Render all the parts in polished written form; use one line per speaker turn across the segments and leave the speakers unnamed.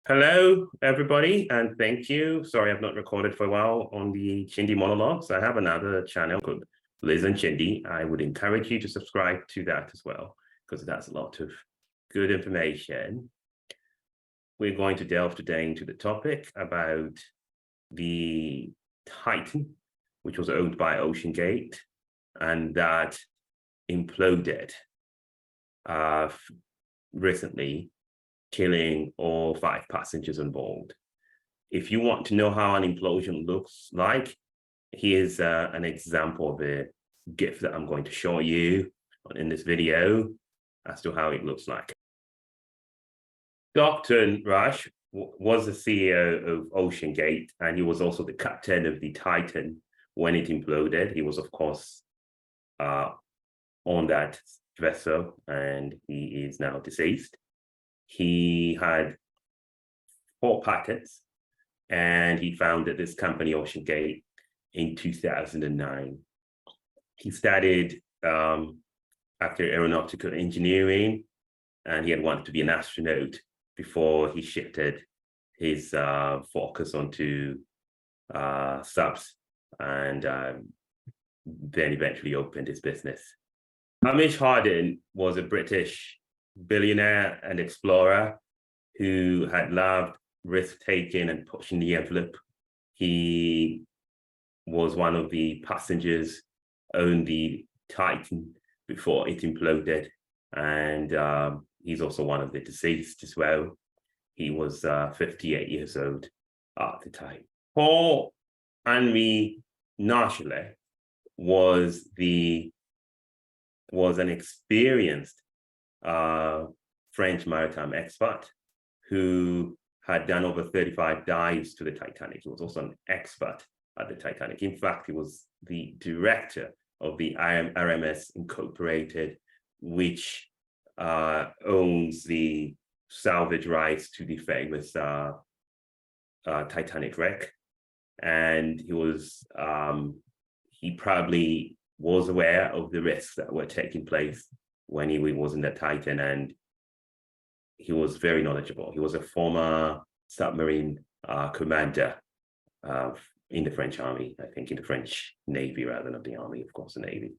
Hello, everybody, and thank you. Sorry, I've not recorded for a while on the Chindi monologues. I have another channel called Liz and Chindi. I would encourage you to subscribe to that as well, because it has a lot of good information. We're going to delve today into the topic about the Titan, which was owned by OceanGate, and that imploded recently, killing all 5 passengers on board. If you want to know how an implosion looks like, here's an example of a GIF that I'm going to show you in this video as to how it looks like. Stockton Rush was the CEO of OceanGate, and he was also the captain of the Titan when it imploded. He was, of course, on that vessel, and he is now deceased. He had 4 patents, and he founded this company, OceanGate, in 2009. He studied after aeronautical engineering, and he had wanted to be an astronaut before he shifted his focus onto subs, and then eventually opened his business. Hamish Harding was a British billionaire and explorer who had loved risk-taking and pushing the envelope. He was one of the passengers on the Titan before it imploded, and he's also one of the deceased as well. He was 58 years old at the time. Paul Henri Nargeolet was an experienced French maritime expert who had done over 35 dives to the Titanic. He was also an expert at the Titanic. In fact, he was the director of the RMS Incorporated, which owns the salvage rights to the famous Titanic wreck. And he probably was aware of the risks that were taking place when he was in the Titan, and he was very knowledgeable. He was a former submarine commander in the French Army, I think in the French Navy rather than the Army, of course, the Navy.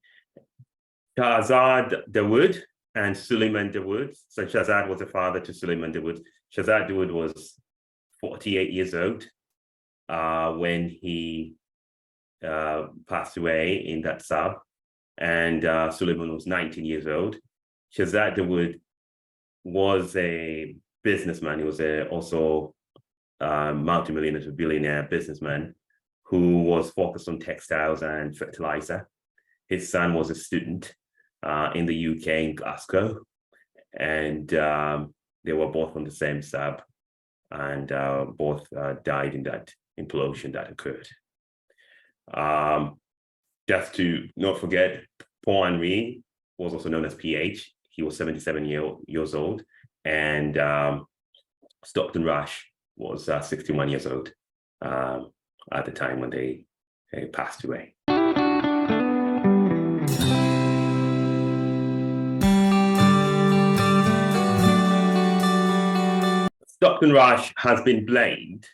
Shahzad Dawood and Suleiman Dawood. So Shahzad was a father to Suleiman Dawood. Shahzad Dawood was 48 years old when he passed away in that sub, and Suleiman was 19 years old. Shahzad Dawood was a businessman. He was also a multimillionaire to billionaire businessman who was focused on textiles and fertilizer. His son was a student in the UK in Glasgow, and they were both on the same sub, and both died in that implosion that occurred. Just to not forget, Paul Henri was also known as PH. He was 77 years old, and Stockton Rush was 61 years old at the time when they passed away. Stockton Rush has been blamed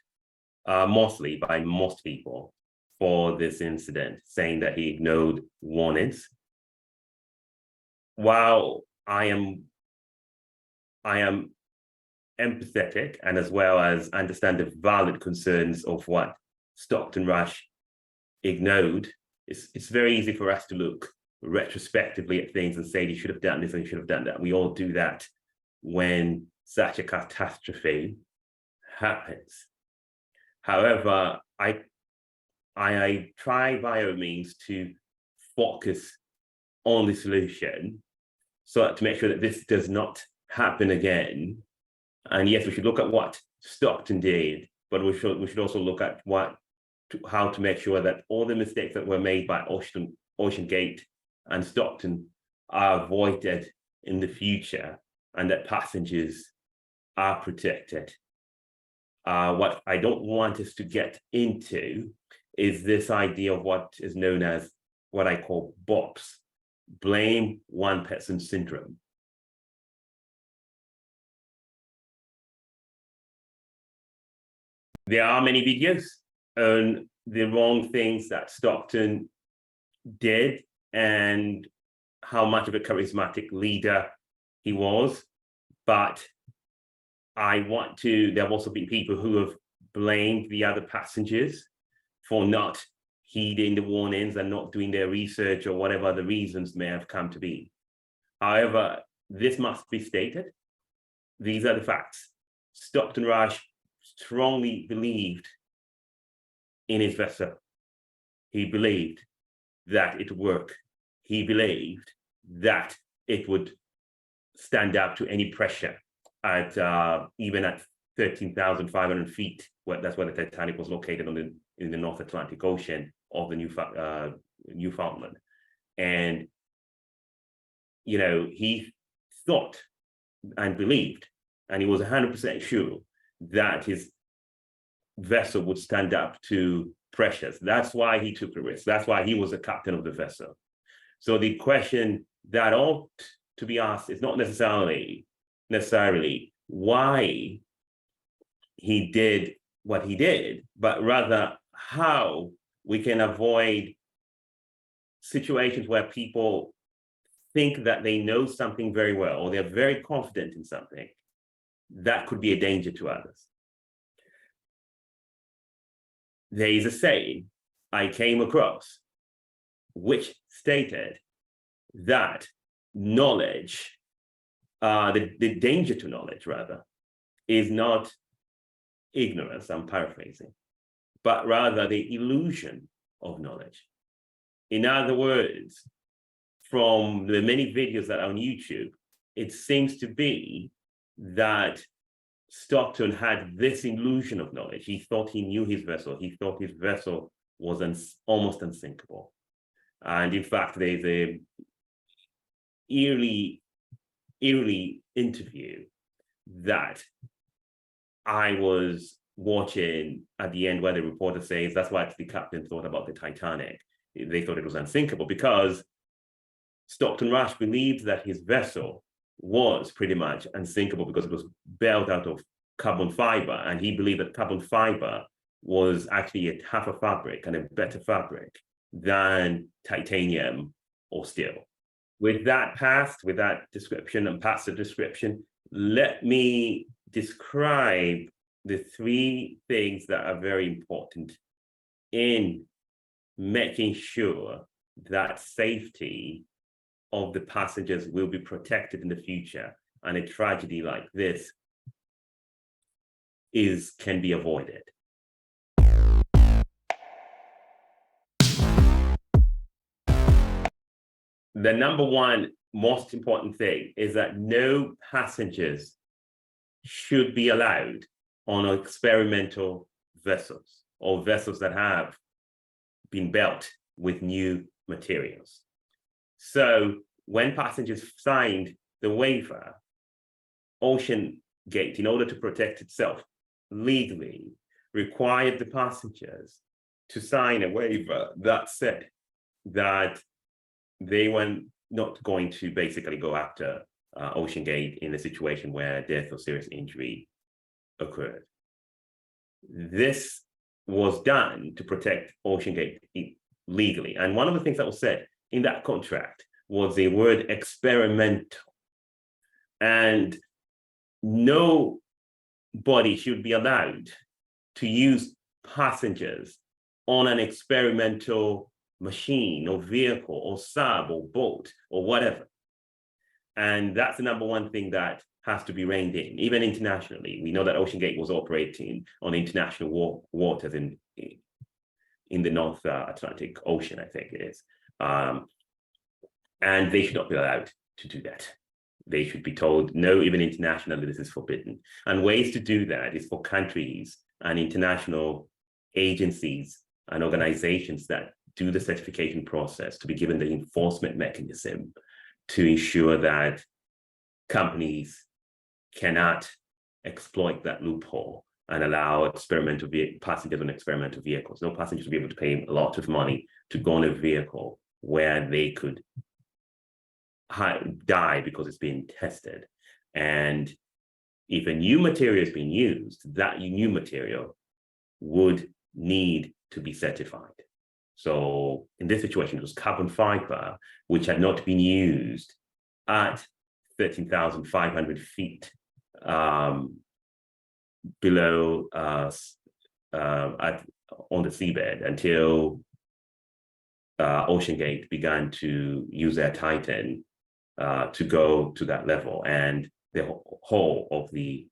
mostly by most people for this incident, saying that he ignored warnings. While I am empathetic, and as well as understand the valid concerns of what Stockton Rush ignored, it's very easy for us to look retrospectively at things and say you should have done this and you should have done that. We all do that when such a catastrophe happens. However, I try by all means to focus on the solution so to make sure that this does not happen again. And yes, we should look at what Stockton did, but we should also look at how to make sure that all the mistakes that were made by OceanGate and Stockton are avoided in the future, and that passengers are protected. What I don't want us to get into is this idea of what is known as what I call BOPS, blame one person syndrome. There are many videos on the wrong things that Stockton did and how much of a charismatic leader he was. But there have also been people who have blamed the other passengers for not heeding the warnings and not doing their research or whatever the reasons may have come to be. However, this must be stated. These are the facts. Stockton Rush strongly believed in his vessel. He believed that it would work. He believed that it would stand up to any pressure at even at 13,500 feet. That's where the Titanic was located in the North Atlantic Ocean of the Newfoundland. And he thought and believed, and he was 100% sure that his vessel would stand up to pressures. That's why he took the risk. That's why he was the captain of the vessel. So the question that ought to be asked is not necessarily why he did what he did, but rather how we can avoid situations where people think that they know something very well, or they're very confident in something that could be a danger to others. There is a saying I came across which stated that knowledge, the danger to knowledge rather, is not ignorance, I'm paraphrasing, but rather the illusion of knowledge. In other words, from the many videos that are on YouTube, it seems to be that Stockton had this illusion of knowledge. He thought he knew his vessel. He thought his vessel was almost unsinkable. And in fact, there's a eerie interview that I was watching at the end where the reporter says that's what the captain thought about the Titanic. They thought it was unsinkable because Stockton Rush believed that his vessel was pretty much unsinkable because it was built out of carbon fiber, and he believed that carbon fiber was actually half a fabric and a better fabric than titanium or steel. With that description and past the description, let me describe the three things that are very important in making sure that safety of the passengers will be protected in the future, and a tragedy like this can be avoided. The number one most important thing is that no passengers should be allowed on experimental vessels or vessels that have been built with new materials. So when passengers signed the waiver, OceanGate, in order to protect itself legally, required the passengers to sign a waiver that said that they were not going to basically go after OceanGate in a situation where death or serious injury occurred. This was done to protect OceanGate legally. And one of the things that was said in that contract was the word experimental. And nobody should be allowed to use passengers on an experimental machine or vehicle or sub or boat or whatever. And that's the number one thing that has to be reined in, even internationally. We know that OceanGate was operating on international waters in the North Atlantic Ocean, I think it is. And they should not be allowed to do that. They should be told, no, even internationally, this is forbidden. And ways to do that is for countries and international agencies and organizations that do the certification process to be given the enforcement mechanism to ensure that companies cannot exploit that loophole and allow passengers on experimental vehicles. No passengers will be able to pay a lot of money to go on a vehicle where they could die because it's being tested. And if a new material is being used, that new material would need to be certified. So in this situation, it was carbon fiber, which had not been used at 13,500 feet below on the seabed until OceanGate began to use their Titan to go to that level. And the whole of the,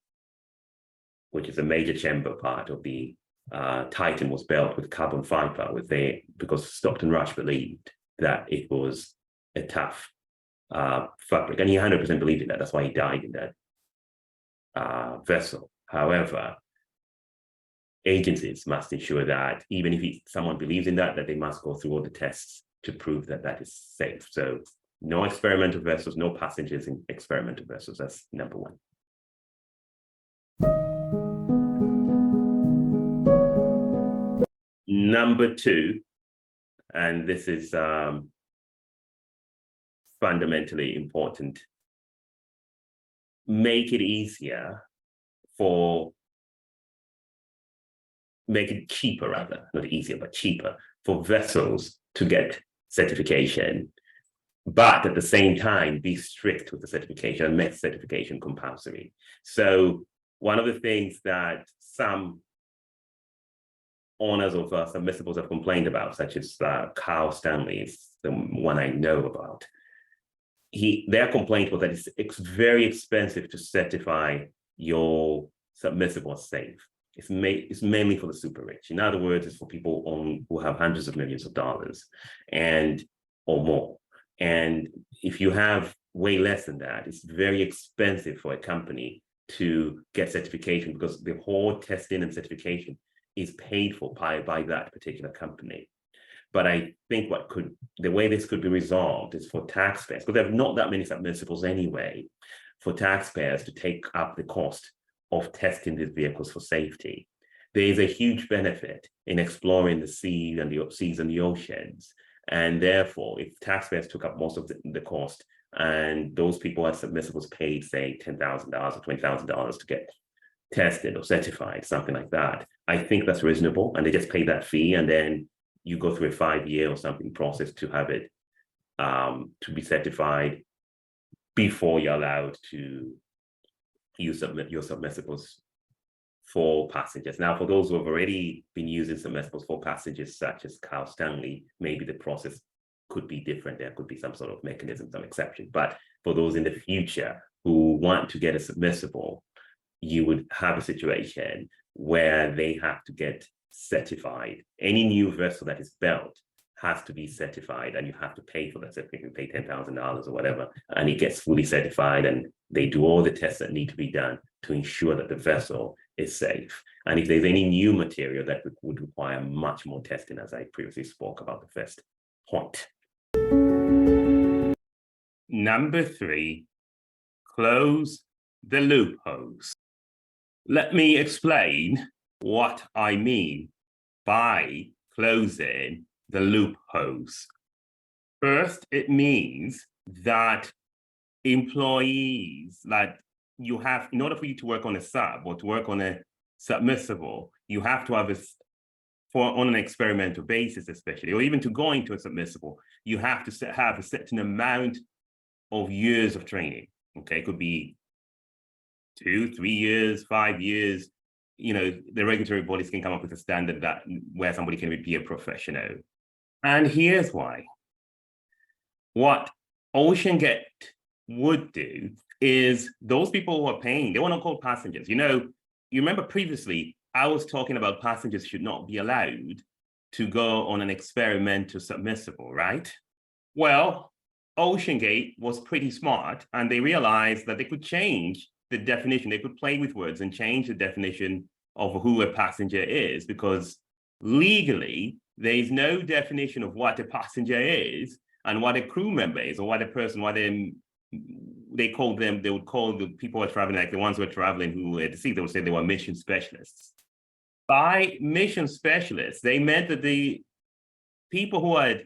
which is a major chamber part of the Titan, was built with carbon fiber because Stockton Rush believed that it was a tough fabric, and he 100% believed in that. That's why he died in that vessel. However, agencies must ensure that even if someone believes in that they must go through all the tests to prove that that is safe. So no experimental vessels, no passengers in experimental vessels. That's number one. Number two, and this is fundamentally important, make it cheaper rather, not easier, but cheaper for vessels to get certification, but at the same time, be strict with the certification and make certification compulsory. So one of the things that some owners of submersibles have complained about, such as Carl Stanley is the one I know about, their complaint was that it's very expensive to certify your submersible as safe. It's mainly for the super rich. In other words, it's for people who have hundreds of millions of dollars or more. And if you have way less than that, it's very expensive for a company to get certification, because the whole testing and certification is paid for by that particular company. But I think the way this could be resolved is for taxpayers, because there are not that many submersibles anyway, for taxpayers to take up the cost of testing these vehicles for safety. There is a huge benefit in exploring the seas and the oceans. And therefore, if taxpayers took up most of the cost, and those people at submersibles paid, say, $10,000 or $20,000 to get tested or certified, something like that, I think that's reasonable. And they just pay that fee, and then you go through a 5-year or something process to have it to be certified before you're allowed to use your submersibles for passengers. Now, for those who have already been using submersibles for passengers, such as Carl Stanley, maybe the process could be different. There could be some sort of mechanism, some exception. But for those in the future who want to get a submersible, you would have a situation where they have to get certified. Any new vessel that is built has to be certified, and you have to pay for that certificate. You pay $10,000 or whatever, and it gets fully certified, and they do all the tests that need to be done to ensure that the vessel is safe. And if there's any new material, that would require much more testing, as I previously spoke about the first point. Number three, close the loopholes. Let me explain what I mean by closing the loopholes. First, it means that employees, like you have, in order for you to work on a sub or to work on a submersible, you have to have on an experimental basis, especially, or even to go into a submersible, you have to have a certain amount of years of training. Okay, it could be 2, 3 years, 5 years. You know, the regulatory bodies can come up with a standard where somebody can be a professional. And here's why. What OceanGate would do is, those people who are paying, they were not called passengers. You know, you remember previously, I was talking about passengers should not be allowed to go on an experimental submersible, right? Well, OceanGate was pretty smart, and they realized that they could change the definition. They could play with words and change the definition of who a passenger is, because legally, there is no definition of what a passenger is and what a crew member is, or what a person, what they would call the people who are traveling, like the ones who are traveling who were at sea, they would say they were mission specialists. By mission specialists, they meant that the people who had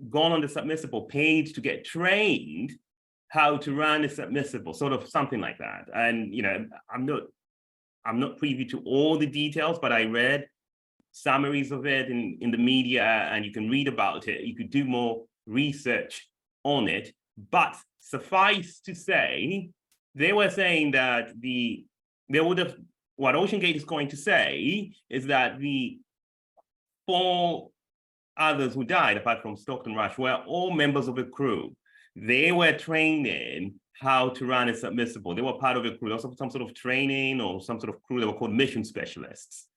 gone on the submersible paid to get trained how to run a submersible, sort of something like that. And, you know, I'm not I'm not privy to all the details, but I read summaries of it in the media, and you can read about it. You could do more research on it. But suffice to say, they were saying that what OceanGate is going to say is that the 4 others who died, apart from Stockton Rush, were all members of a crew. They were trained in how to run a submersible. They were part of a crew. There was some sort of training or some sort of crew. They were called mission specialists.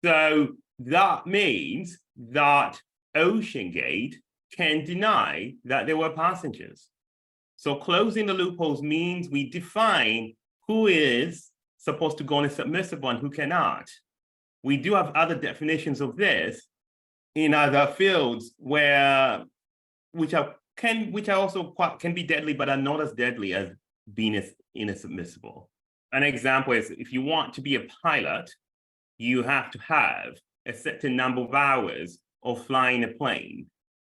So that means that OceanGate can deny that there were passengers. So closing the loopholes means we define who is supposed to go on a submersible and who cannot. We do have other definitions of this in other fields which can be deadly, but are not as deadly as being in a submersible. An example is, if you want to be a pilot, you have to have a certain number of hours of flying a plane.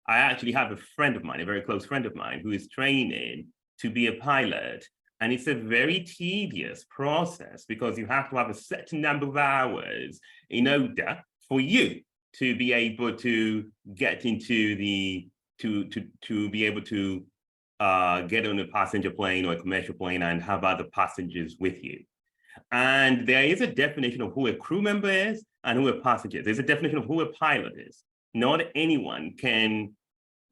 I actually have a friend of mine, a very close friend of mine, who is training to be a pilot. And it's a very tedious process because you have to have a certain number of hours in order for you to be able to get into to be able to get on a passenger plane or a commercial plane and have other passengers with you. And there is a definition of who a crew member is and who a passenger is. There's a definition of who a pilot is. Not anyone can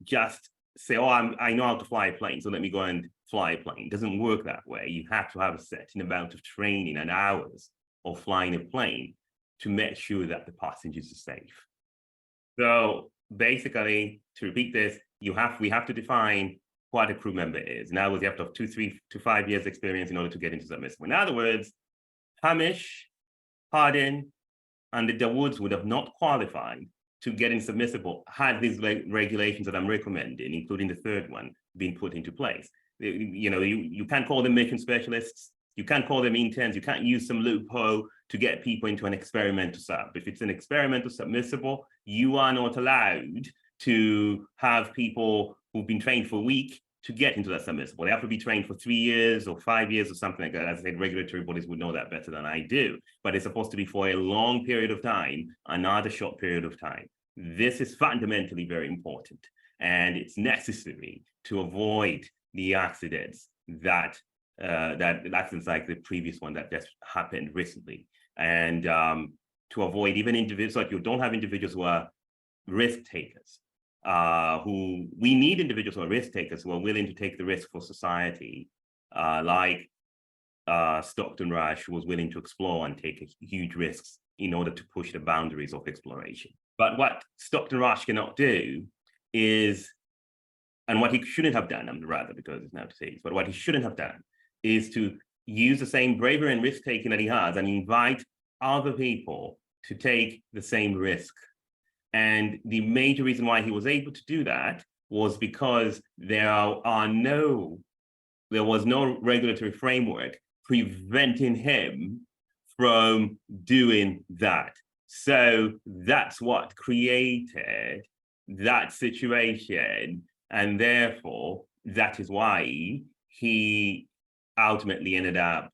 just say, oh, I know how to fly a plane, so let me go and fly a plane. It doesn't work that way. You have to have a certain amount of training and hours of flying a plane to make sure that the passengers are safe. So basically, to repeat this, we have to define what a crew member is. In other words, you have to have 2, 3 to 5 years experience in order to get into submersible. In other words, Hamish, Hardin, and the Dawoods would have not qualified to get in submersible had these regulations that I'm recommending, including the third one, been put into place. You can't call them mission specialists. You can't call them interns. You can't use some loophole to get people into an experimental sub. If it's an experimental submersible, you are not allowed to have people who've been trained for a week to get into that submersible. They have to be trained for 3 years or 5 years or something like that. As I said, regulatory bodies would know that better than I do, but it's supposed to be for a long period of time, not a short period of time. This is fundamentally very important, and it's necessary to avoid the accidents that accidents like the previous one that just happened recently, and to avoid even individuals, like you don't have individuals who are risk takers. We need individuals who are risk takers, who are willing to take the risk for society, like Stockton Rush, who was willing to explore and take huge risks in order to push the boundaries of exploration. But what Stockton Rush cannot do is, and what he shouldn't have done, rather, because it's now deceased, but what he shouldn't have done is to use the same bravery and risk-taking that he has and invite other people to take the same risk. And the major reason why he was able to do that was because there was no regulatory framework preventing him from doing that. So that's what created that situation. And therefore, that is why he ultimately ended up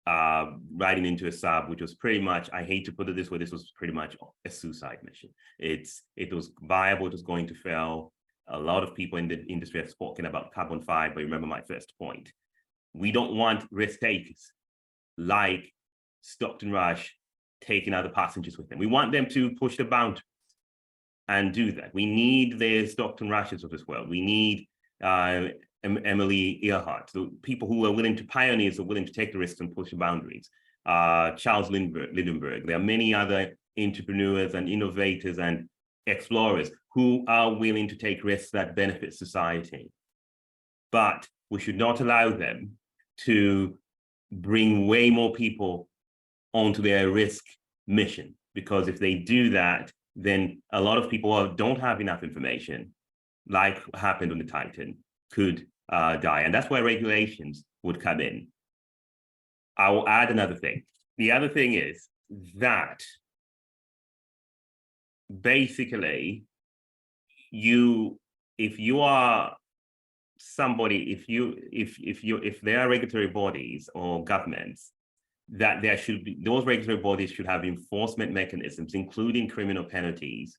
riding into a sub, which was pretty much, I hate to put it this way, this was pretty much a suicide mission. It was viable, it was going to fail. A lot of people in the industry have spoken about carbon 5, but remember my first point. We don't want risk takers like Stockton Rush taking other passengers with them. We want them to push the boundaries and do that. We need the Stockton Rushes of this world. We need Emily Earhart, the people who are willing to pioneers, are willing to take the risks and push the boundaries. Charles Lindenberg. There are many other entrepreneurs and innovators and explorers who are willing to take risks that benefit society. But we should not allow them to bring way more people onto their risk mission, because if they do that, then a lot of people who don't have enough information, like happened on the Titan, could die. And that's where regulations would come in. I will add another thing. The other thing is that basically if you are somebody, if there are regulatory bodies or governments that there should be, those regulatory bodies should have enforcement mechanisms, including criminal penalties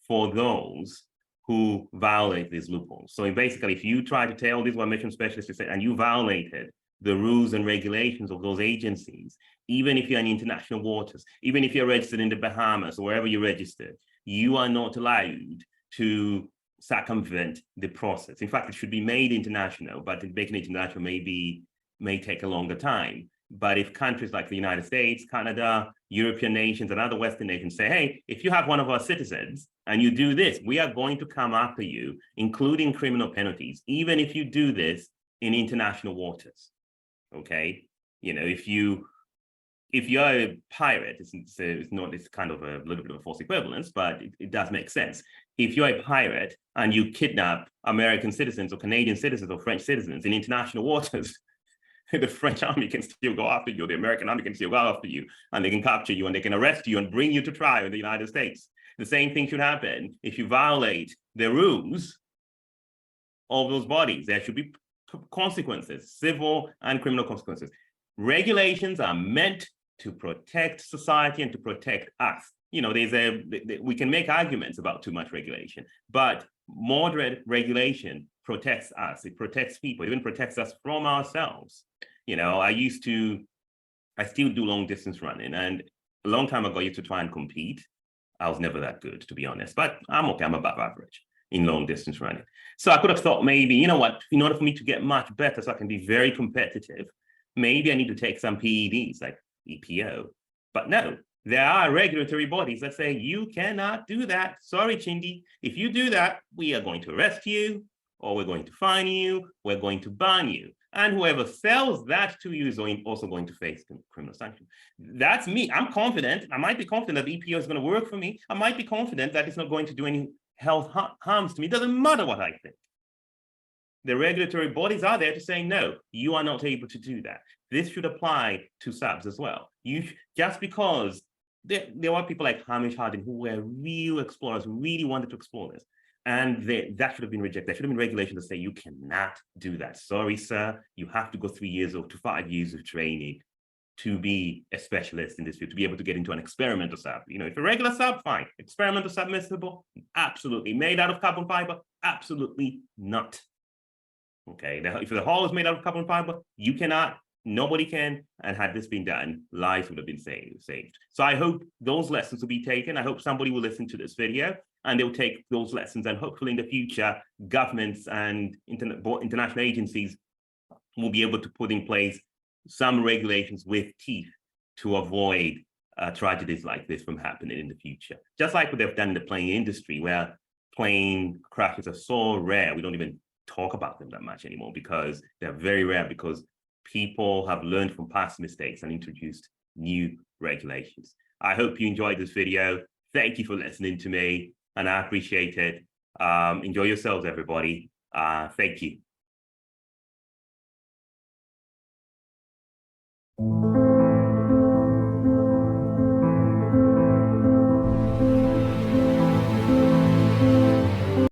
for those who violate these loopholes. So basically, if you try to tell these mission specialists and you violated the rules and regulations of those agencies, even if you're in international waters, even if you're registered in the Bahamas or wherever you're registered, you are not allowed to circumvent the process. In fact, it should be made international, but making it international may take a longer time. But if countries like the United States, Canada, European nations, and other Western nations say, hey, if you have one of our citizens and you do this, we are going to come after you, including criminal penalties, even if you do this in international waters. Okay, you know, if you're a pirate, it's not, it's kind of a little bit of a false equivalence, but it does make sense. If you're a pirate and you kidnap American citizens or Canadian citizens or French citizens in international waters, the French army can still go after you, the American army can still go after you, and they can capture you and they can arrest you and bring you to trial in the United States. The same thing should happen if you violate the rules of those bodies. There should be consequences, civil and criminal consequences. Regulations are meant to protect society and to protect us. You know, we can make arguments about too much regulation, but moderate regulation protects us. It protects people, it even protects us from ourselves. You know, I still do long distance running, and a long time ago I used to try and compete. I was never that good, to be honest, but I'm okay, I'm above average in long distance running. So I could have thought maybe, you know what, in order for me to get much better so I can be very competitive, maybe I need to take some PEDs like EPO. But no, there are regulatory bodies that say you cannot do that. Sorry, Chindi. If you do that, we are going to arrest you, or we're going to fine you, we're going to ban you. And whoever sells that to you is also going to face criminal sanction. That's me. I'm confident. I might be confident that EPO is going to work for me. I might be confident that it's not going to do any health harms to me. It doesn't matter what I think. The regulatory bodies are there to say, no, you are not able to do that. This should apply to subs as well. Just because there are people like Hamish Harding who were real explorers, who really wanted to explore this. And that should have been rejected. There should have been regulation to say you cannot do that. Sorry, sir, you have to go 3 years or to 5 years of training to be a specialist in this field, to be able to get into an experimental sub. You know, if a regular sub, fine. Experimental submersible, absolutely. Made out of carbon fiber, absolutely not. Okay, now if the hull is made out of carbon fiber, you cannot, nobody can, and had this been done, lives would have been saved. So I hope those lessons will be taken. I hope somebody will listen to this video and they'll take those lessons, and hopefully in the future, governments and international agencies will be able to put in place some regulations with teeth to avoid tragedies like this from happening in the future. Just like what they've done in the plane industry, where plane crashes are so rare, we don't even talk about them that much anymore because they're very rare, because people have learned from past mistakes and introduced new regulations. I hope you enjoyed this video. Thank you for listening to me, and I appreciate it. Enjoy yourselves, everybody. Thank you.